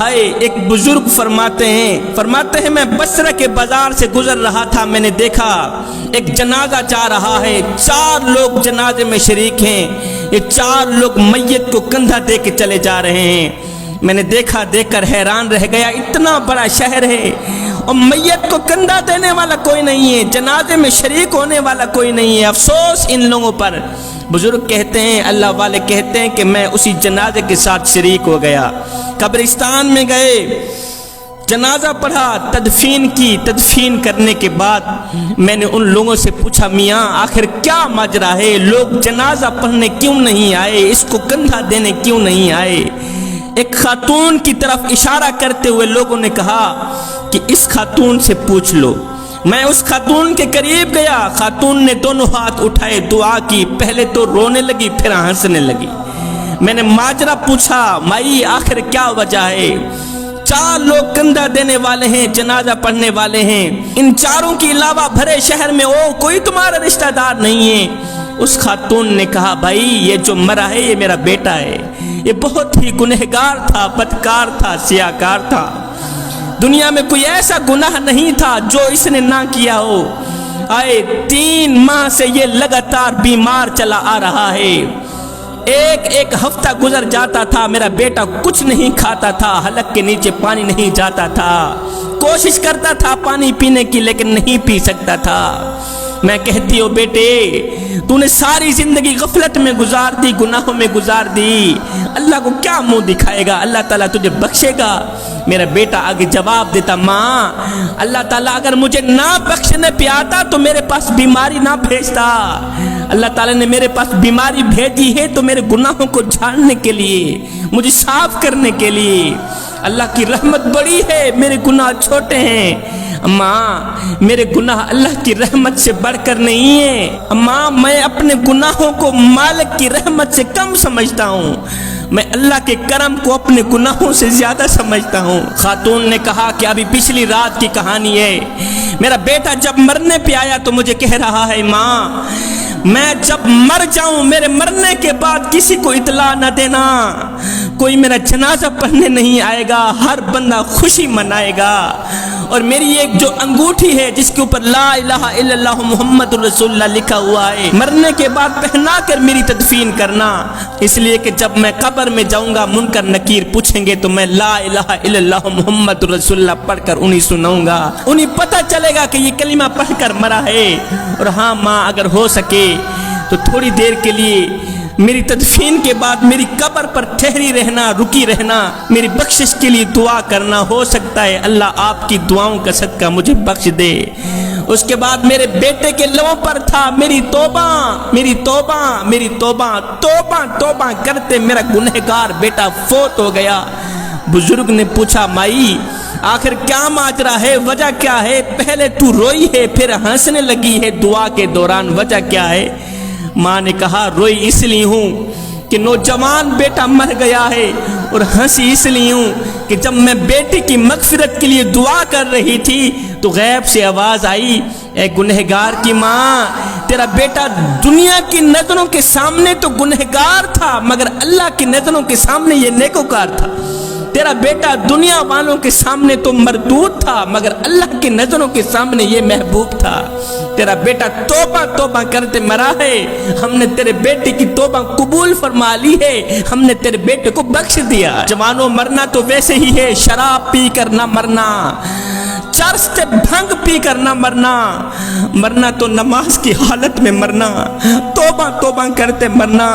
ہائے ایک بزرگ فرماتے ہیں میں بصرہ کے بازار سے گزر رہا تھا، میں نے دیکھا ایک جنازہ جا رہا ہے، 4 لوگ جنازے میں شریک ہیں، یہ 4 لوگ میت کو کندھا دے کے چلے جا رہے ہیں۔ میں نے دیکھ کر حیران رہ گیا، اتنا بڑا شہر ہے اور میت کو کندھا دینے والا کوئی نہیں ہے، جنازے میں شریک ہونے والا کوئی نہیں ہے، افسوس ان لوگوں پر۔ بزرگ کہتے ہیں، اللہ والے کہتے ہیں کہ میں اسی جنازے کے ساتھ شریک ہو گیا، قبرستان میں گئے، جنازہ پڑھا، تدفین کرنے کے بعد میں نے ان لوگوں سے پوچھا، میاں آخر کیا ماجرا ہے، لوگ جنازہ پڑھنے کیوں نہیں آئے، اس کو کندھا دینے کیوں نہیں آئے؟ ایک خاتون کی طرف اشارہ کرتے ہوئے لوگوں نے کہا کہ اس خاتون سے پوچھ لو۔ میں اس خاتون کے قریب گیا، خاتون نے دونوں ہاتھ اٹھائے، دعا کی، پہلے تو رونے لگی پھر ہنسنے لگی۔ میں نے ماجرا پوچھا، مائی آخر کیا وجہ ہے؟ 4 لوگ کندھا دینے والے ہیں، جنازہ پڑھنے والے ہیں، ان 4 کے علاوہ بھرے شہر میں کوئی تمہارا رشتہ دار نہیں ہے۔ اس خاتون نے کہا، بھائی یہ جو مرا ہے یہ میرا بیٹا ہے، یہ بہت ہی گنہگار تھا، بدکار تھا، سیاہکار تھا، دنیا میں کوئی ایسا گناہ نہیں تھا جو اس نے نہ کیا ہو۔ 3 ماہ سے یہ لگاتار بیمار چلا آ رہا ہے، ایک ہفتہ گزر جاتا تھا، میرا بیٹا کچھ نہیں کھاتا تھا، حلق کے نیچے پانی نہیں جاتا تھا، کوشش کرتا تھا پانی پینے کی لیکن نہیں پی سکتا تھا۔ میں کہتی ہوں، بیٹے تو نے ساری زندگی غفلت میں گزار دی، گناہوں میں گزار دی، اللہ کو کیا منہ دکھائے گا، اللہ تعالیٰ تجھے بخشے گا؟ میرا بیٹا آگے جواب دیتا، ماں اللہ تعالیٰ اگر مجھے نہ بخشنے پہ آتا تو میرے پاس بیماری نہ بھیجتا، اللہ تعالیٰ نے میرے پاس بیماری بھیجی ہے تو میرے گناہوں کو جھاڑنے کے لیے، مجھے صاف کرنے کے لیے۔ اللہ کی رحمت بڑی ہے، میرے گناہ چھوٹے ہیں۔ ماں میرے گناہ اللہ کی رحمت سے بڑھ کر نہیں ہے، ماں میں اپنے گناہوں کو مالک کی رحمت سے کم سمجھتا ہوں، میں اللہ کے کرم کو اپنے گناہوں سے زیادہ سمجھتا ہوں۔ خاتون نے کہا کہ ابھی پچھلی رات کی کہانی ہے، میرا بیٹا جب مرنے پہ آیا تو مجھے کہہ رہا ہے، ماں میں جب مر جاؤں میرے مرنے کے بعد کسی کو اطلاع نہ دینا، کوئی میرا جنازہ پڑھنے نہیں آئے گا، ہر بندہ خوشی منائے گا، اور میری ایک جو انگوٹھی ہے جس کے اوپر لا الہ الا اللہ محمد رسول اللہ لکھا ہوا ہے، مرنے کے بعد پہنا کر میری تدفین کرنا، اس لیے کہ جب میں قبر میں جاؤں گا منکر نکیر پوچھیں گے تو میں لا الہ الا اللہ محمد رسول اللہ پڑھ کر انہیں سناؤں گا، انہیں پتہ چلے گا کہ یہ کلمہ پڑھ کر مرا ہے۔ اور ہاں ماں اگر ہو سکے تو تھوڑی دیر کے لیے میری تدفین کے بعد میری قبر پر ٹھہری رہنا، رکی رہنا، میری بخشش کے لیے دعا کرنا، ہو سکتا ہے اللہ آپ کی دعاؤں کا صدقہ مجھے بخش دے۔ اس کے بعد میرے بیٹے کے لبوں پر تھا، میری توبہ میری توبہ میری توبہ، توبہ توبہ کرتے میرا گنہگار بیٹا فوت ہو گیا۔ بزرگ نے پوچھا، مائی آخر کیا ماجرا ہے، وجہ کیا ہے؟ پہلے تو روئی ہے پھر ہنسنے لگی ہے دعا کے دوران، وجہ کیا ہے؟ ماں نے کہا، روئی اس لیے ہوں کہ نوجوان بیٹا مر گیا ہے، اور ہنسی اس لیے ہوں کہ جب میں بیٹے کی مغفرت کے لیے دعا کر رہی تھی تو غیب سے آواز آئی، اے گنہگار کی ماں تیرا بیٹا دنیا کی نظروں کے سامنے تو گنہگار تھا مگر اللہ کی نظروں کے سامنے یہ نیکوکار تھا، تیرا بیٹا دنیا والوں کے سامنے تو مردود تھا مگر اللہ کی نظروں کے سامنے یہ محبوب تھا، تیرا بیٹا توبہ توبہ کرتے مرا ہے، ہم نے تیرے بیٹے کی توبہ قبول فرما لی ہے، ہم نے تیرے بیٹے کو بخش دیا۔ جوانوں مرنا تو ویسے ہی ہے، شراب پی کر نہ مرنا، چرس سے بھنگ پی کر نہ مرنا، مرنا تو نماز کی حالت میں مرنا، توبہ توبہ کرتے مرنا۔